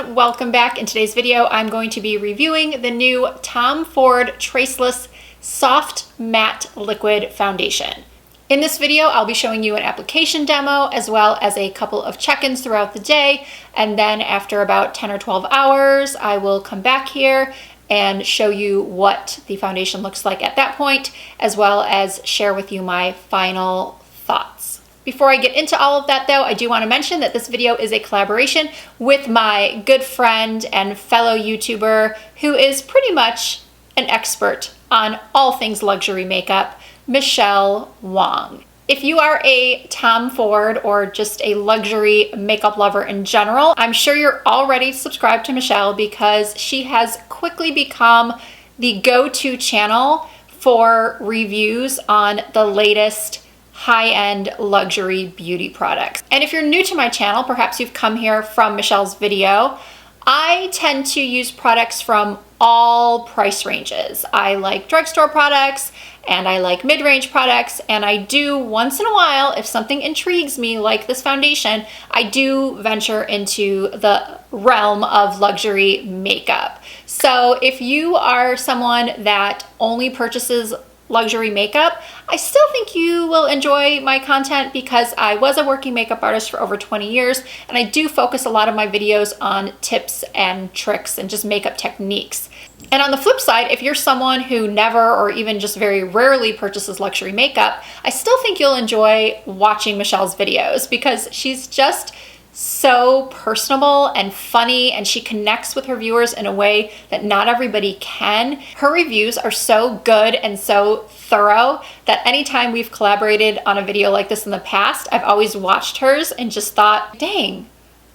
everyone, welcome back. In today's video, I'm going to be reviewing the new Tom Ford Traceless Soft Matte Liquid Foundation. In this video, I'll be showing you an application demo as well as a couple of check-ins throughout the day. And then after about 10 or 12 hours, I will come back here and show you what the foundation looks like at that point, as well as share with you my final thoughts. Before I get into all of that though, I do want to mention that this video is a collaboration with my good friend and fellow YouTuber who is pretty much an expert on all things luxury makeup, Michelle Wong. If you are a Tom Ford or just a luxury makeup lover in general, I'm sure you're already subscribed to Michelle because she has quickly become the go-to channel for reviews on the latest high-end luxury beauty products. And if you're new to my channel, perhaps you've come here from Michelle's video, I tend to use products from all price ranges. I like drugstore products and I like mid-range products, and I do once in a while, if something intrigues me like this foundation, I do venture into the realm of luxury makeup. So if you are someone that only purchases luxury makeup, I still think you will enjoy my content because I was a working makeup artist for over 20 years and I do focus a lot of my videos on tips and tricks and just makeup techniques. And on the flip side, if you're someone who never or even just very rarely purchases luxury makeup, I still think you'll enjoy watching Michelle's videos because she's just so personable and funny, and she connects with her viewers in a way that not everybody can. Her reviews are so good and so thorough that anytime we've collaborated on a video like this in the past, I've always watched hers and just thought, dang,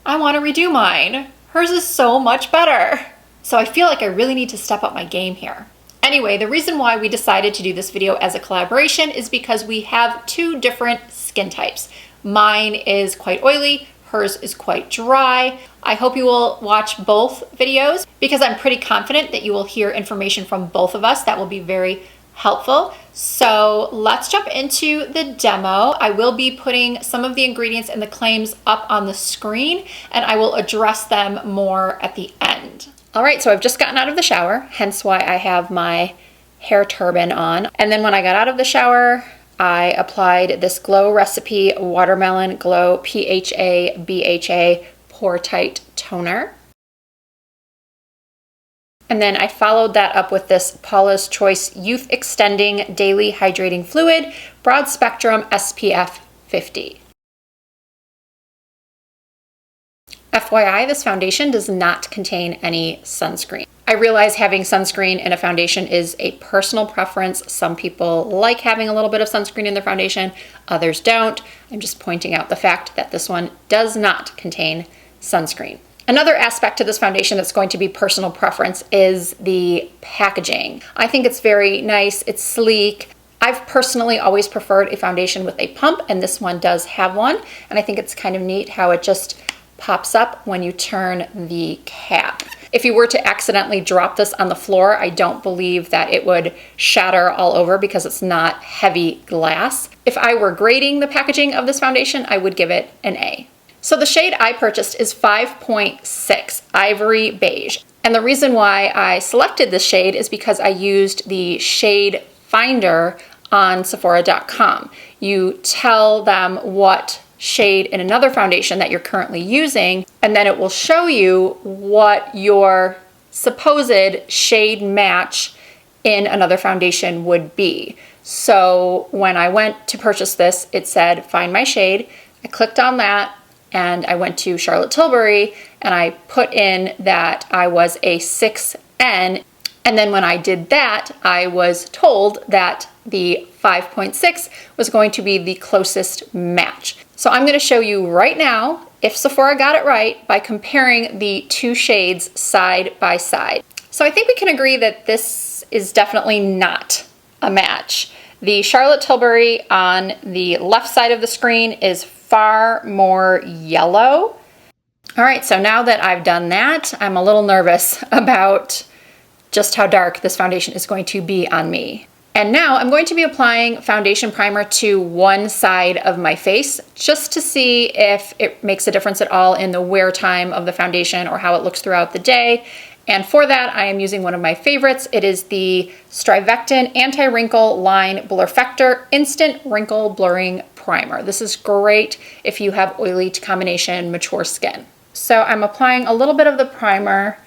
I want to redo mine. Hers is so much better. So I feel like I really need to step up my game here. Anyway, the reason why we decided to do this video as a collaboration is because we have two different skin types. Mine is quite oily. Hers is quite dry. I hope you will watch both videos because I'm pretty confident that you will hear information from both of us that will be very helpful. So let's jump into the demo. I will be putting some of the ingredients and the claims up on the screen, and I will address them more at the end. All right, so I've just gotten out of the shower, hence why I have my hair turban on. And then when I got out of the shower, I applied this Glow Recipe Watermelon Glow PHA BHA Pore Tight Toner. And then I followed that up with this Paula's Choice Youth Extending Daily Hydrating Fluid Broad Spectrum SPF 50. FYI, this foundation does not contain any sunscreen. I realize having sunscreen in a foundation is a personal preference. Some people like having a little bit of sunscreen in their foundation, others don't. I'm just pointing out the fact that this one does not contain sunscreen. Another aspect to this foundation that's going to be personal preference is the packaging. I think it's very nice, it's sleek. I've personally always preferred a foundation with a pump, and this one does have one. And I think it's kind of neat how it just pops up when you turn the cap. If you were to accidentally drop this on the floor, I don't believe that it would shatter all over because it's not heavy glass. If I were grading the packaging of this foundation, I would give it an A. So the shade I purchased is 5.6 Ivory Beige. And the reason why I selected this shade is because I used the shade finder on Sephora.com. You tell them what shade in another foundation that you're currently using, and then it will show you what your supposed shade match in another foundation would be. So when I went to purchase this, it said find my shade. I clicked on that and I went to Charlotte Tilbury and I put in that I was a 6N, and then when I did that, I was told that the 5.6 was going to be the closest match. So I'm going to show you right now if Sephora got it right by comparing the two shades side by side. So I think we can agree that this is definitely not a match. The Charlotte Tilbury on the left side of the screen is far more yellow. All right, so now that I've done that, I'm a little nervous about just how dark this foundation is going to be on me. And now I'm going to be applying foundation primer to one side of my face just to see if it makes a difference at all in the wear time of the foundation or how it looks throughout the day. And for that, I am using one of my favorites. It is the Strivectin Anti-Wrinkle Line Blurfector Instant Wrinkle Blurring Primer. This is great if you have oily to combination mature skin. So I'm applying a little bit of the primer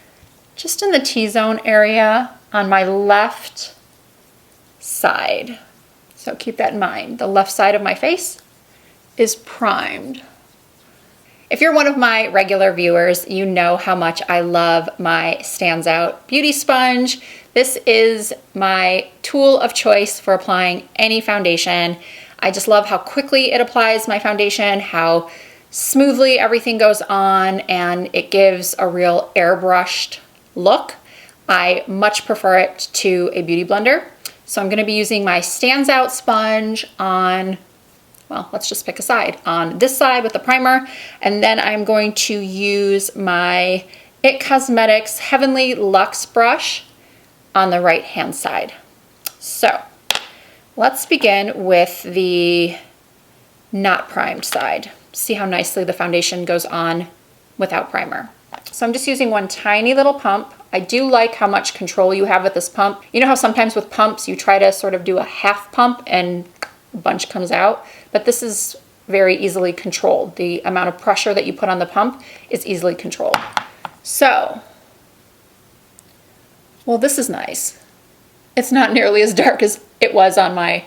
just in the T-zone area on my left side. So keep that in mind. The left side of my face is primed. If you're one of my regular viewers, you know how much I love my Stands Out Beauty Sponge. This is my tool of choice for applying any foundation. I just love how quickly it applies my foundation, how smoothly everything goes on, and it gives a real airbrushed look. I much prefer it to a beauty blender. So I'm going to be using my Stands Out sponge on, well, let's just pick a side. On this side with the primer, and then I'm going to use my IT Cosmetics Heavenly Luxe brush on the right hand side. So let's begin with the not primed side. See how nicely the foundation goes on without primer. So I'm just using one tiny little pump. I do like how much control you have with this pump. You know how sometimes with pumps you try to sort of do a half pump and a bunch comes out, but this is very easily controlled. The amount of pressure that you put on the pump is easily controlled. So, well, this is nice. It's not nearly as dark as it was on my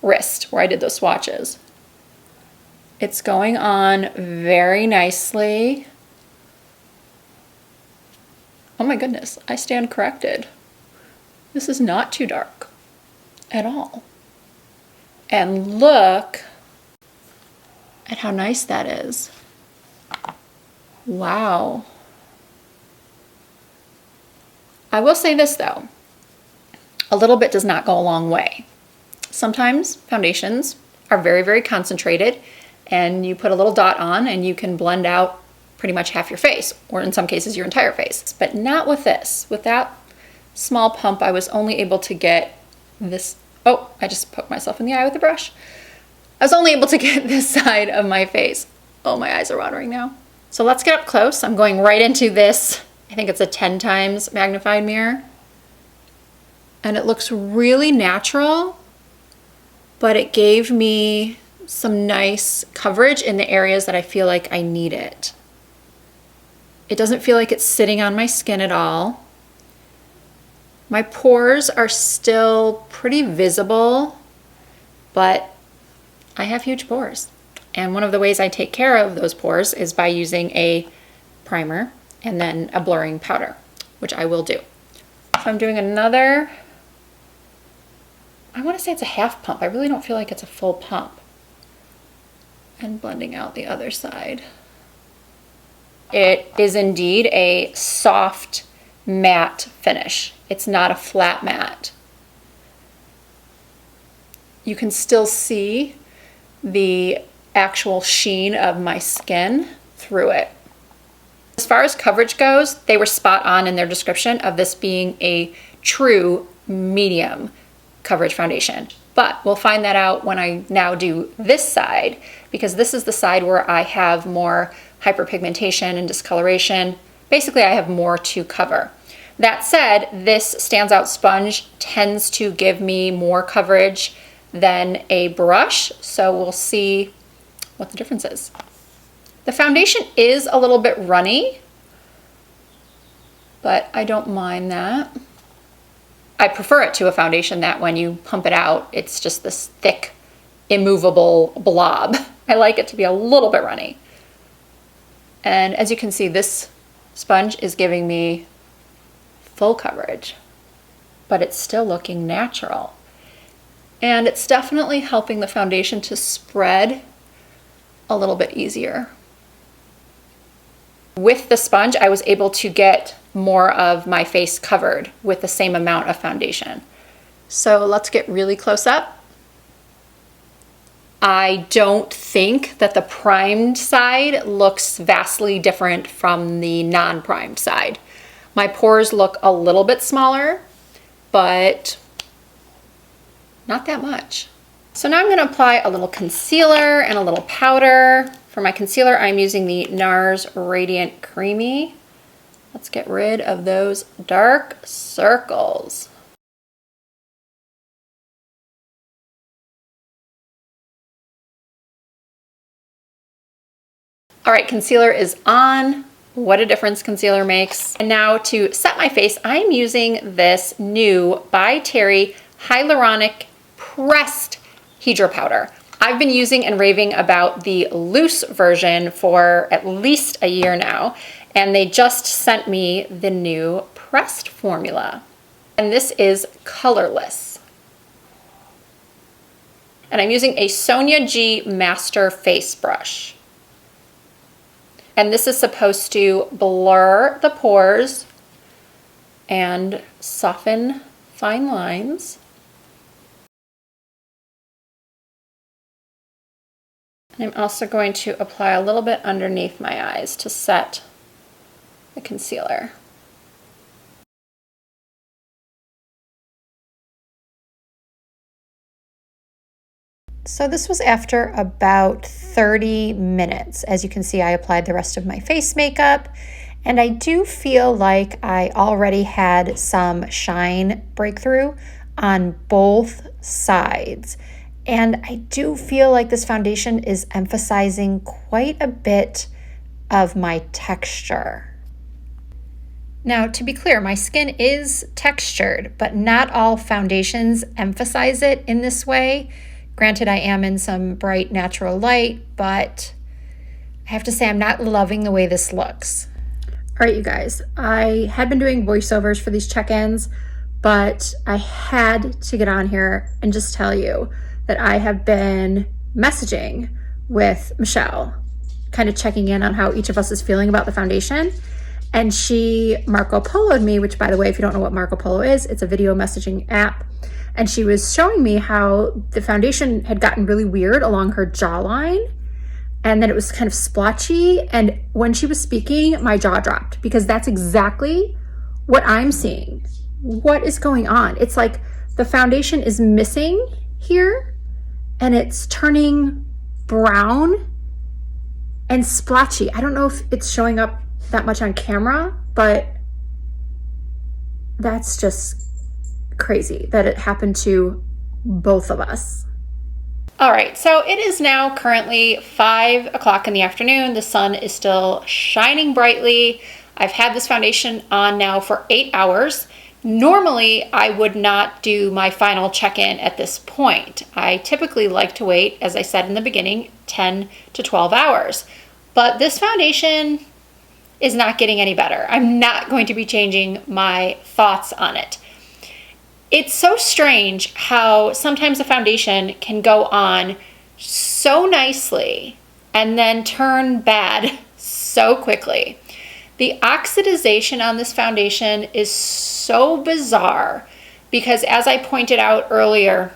wrist where I did those swatches. It's going on very nicely. Oh my goodness, I stand corrected. This is not too dark at all. And look at how nice that is. Wow. I will say this though, a little bit does not go a long way. Sometimes foundations are very, very concentrated and you put a little dot on and you can blend out pretty much half your face, or in some cases your entire face, but not with this. With that small pump, I was only able to get this, oh, I just poked myself in the eye with the brush. I was only able to get this side of my face. Oh, my eyes are watering now. So let's get up close. I'm going right into this, I think it's a 10 times magnified mirror. And it looks really natural, but it gave me some nice coverage in the areas that I feel like I need it. It doesn't feel like it's sitting on my skin at all. My pores are still pretty visible, but I have huge pores. And one of the ways I take care of those pores is by using a primer and then a blurring powder, which I will do. So I'm doing another, I want to say it's a half pump. I really don't feel like it's a full pump. And blending out the other side. It is indeed a soft matte finish. It's not a flat matte. You can still see the actual sheen of my skin through it. As far as coverage goes, they were spot on in their description of this being a true medium coverage foundation. But we'll find that out when I now do this side, because this is the side where I have more hyperpigmentation and discoloration. Basically, I have more to cover. That said, this Stands Out sponge tends to give me more coverage than a brush, so we'll see what the difference is. The foundation is a little bit runny, but I don't mind that. I prefer it to a foundation that when you pump it out, it's just this thick, immovable blob. I like it to be a little bit runny. And as you can see, this sponge is giving me full coverage, but it's still looking natural. And it's definitely helping the foundation to spread a little bit easier. With the sponge, I was able to get more of my face covered with the same amount of foundation. So let's get really close up. I don't think that the primed side looks vastly different from the non-primed side. My pores look a little bit smaller, but not that much. So now I'm gonna apply a little concealer and a little powder. For my concealer, I'm using the NARS Radiant Creamy. Let's get rid of those dark circles. All right, concealer is on. What a difference concealer makes. And now to set my face, I'm using this new by Terry Hyaluronic Pressed Hydro Powder. I've been using and raving about the loose version for at least a year now, and they just sent me the new pressed formula. And this is colorless. And I'm using a Sonia G Master Face Brush. And this is supposed to blur the pores and soften fine lines. And I'm also going to apply a little bit underneath my eyes to set the concealer. So this was after about 30 minutes. As you can see, I applied the rest of my face makeup, and I do feel like I already had some shine breakthrough on both sides. And I do feel like this foundation is emphasizing quite a bit of my texture. Now, to be clear, my skin is textured, but not all foundations emphasize it in this way. Granted, I am in some bright natural light, but I have to say I'm not loving the way this looks. All right, you guys, I had been doing voiceovers for these check-ins, but I had to get on here and just tell you that I have been messaging with Michelle, kind of checking in on how each of us is feeling about the foundation. And she Marco Polo'd me, which, by the way, if you don't know what Marco Polo is, it's a video messaging app. And she was showing me how the foundation had gotten really weird along her jawline, and then it was kind of splotchy. And when she was speaking, my jaw dropped, because that's exactly what I'm seeing. What is going on? It's like the foundation is missing here, and it's turning brown and splotchy. I don't know if it's showing up that much on camera, but that's just crazy that it happened to both of us. All right, so it is now currently 5 o'clock in the afternoon. The sun is still shining brightly. I've had this foundation on now for 8 hours. Normally, I would not do my final check-in at this point. I typically like to wait, as I said in the beginning, 10 to 12 hours. But this foundation is not getting any better. I'm not going to be changing my thoughts on it. It's so strange how sometimes a foundation can go on so nicely and then turn bad so quickly. The oxidization on this foundation is so bizarre because, as I pointed out earlier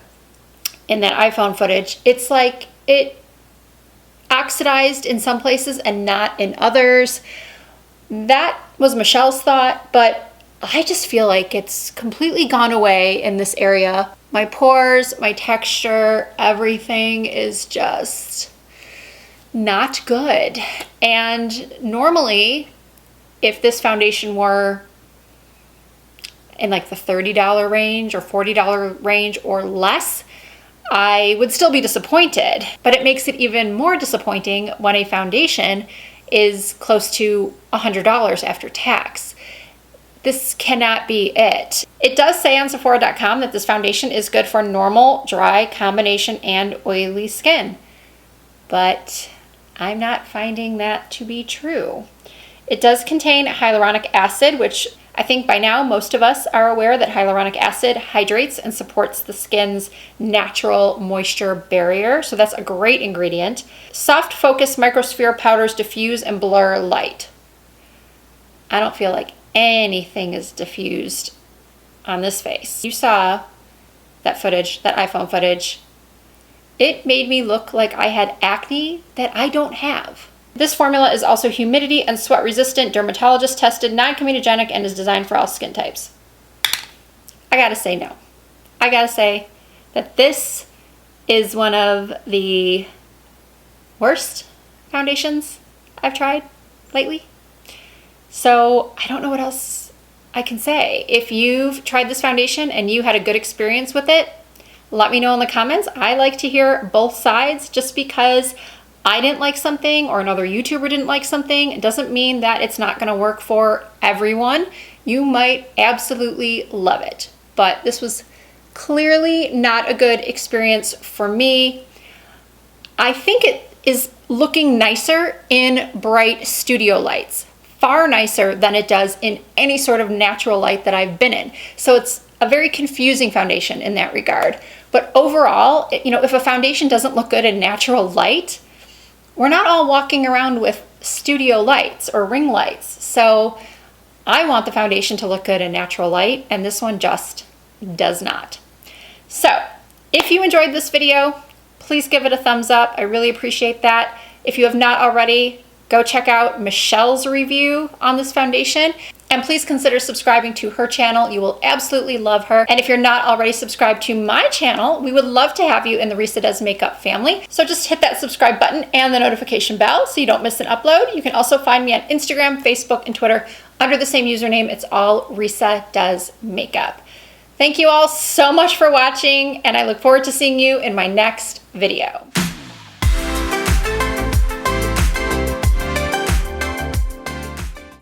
in that iPhone footage, it's like it oxidized in some places and not in others. That was Michelle's thought, but I just feel like it's completely gone away in this area. My pores, my texture, everything is just not good. And normally, if this foundation were in like the $30 range or $40 range or less, I would still be disappointed. But it makes it even more disappointing when a foundation is close to $100 after tax. This cannot be it. It does say on Sephora.com that this foundation is good for normal, dry, combination, and oily skin. But I'm not finding that to be true. It does contain hyaluronic acid, which I think by now most of us are aware that hyaluronic acid hydrates and supports the skin's natural moisture barrier. So that's a great ingredient. Soft focus microsphere powders diffuse and blur light. I don't feel like anything is diffused on this face. You saw that footage, that iPhone footage. It made me look like I had acne that I don't have. This formula is also humidity and sweat resistant, dermatologist tested, non-comedogenic, and is designed for all skin types. I gotta say no. I gotta say that this is one of the worst foundations I've tried lately. So I don't know what else I can say. If you've tried this foundation and you had a good experience with it, let me know in the comments. I like to hear both sides. Just because I didn't like something or another YouTuber didn't like something, it doesn't mean that it's not gonna work for everyone. You might absolutely love it, but this was clearly not a good experience for me. I think it is looking nicer in bright studio lights, far nicer than it does in any sort of natural light that I've been in. So it's a very confusing foundation in that regard. But overall, if a foundation doesn't look good in natural light, we're not all walking around with studio lights or ring lights. So I want the foundation to look good in natural light, and this one just does not. So if you enjoyed this video, please give it a thumbs up. I really appreciate that. If you have not already, go check out Michelle's review on this foundation. And please consider subscribing to her channel. You will absolutely love her. And if you're not already subscribed to my channel, we would love to have you in the Risa Does Makeup family. So just hit that subscribe button and the notification bell so you don't miss an upload. You can also find me on Instagram, Facebook, and Twitter under the same username. It's all Risa Does Makeup. Thank you all so much for watching, and I look forward to seeing you in my next video.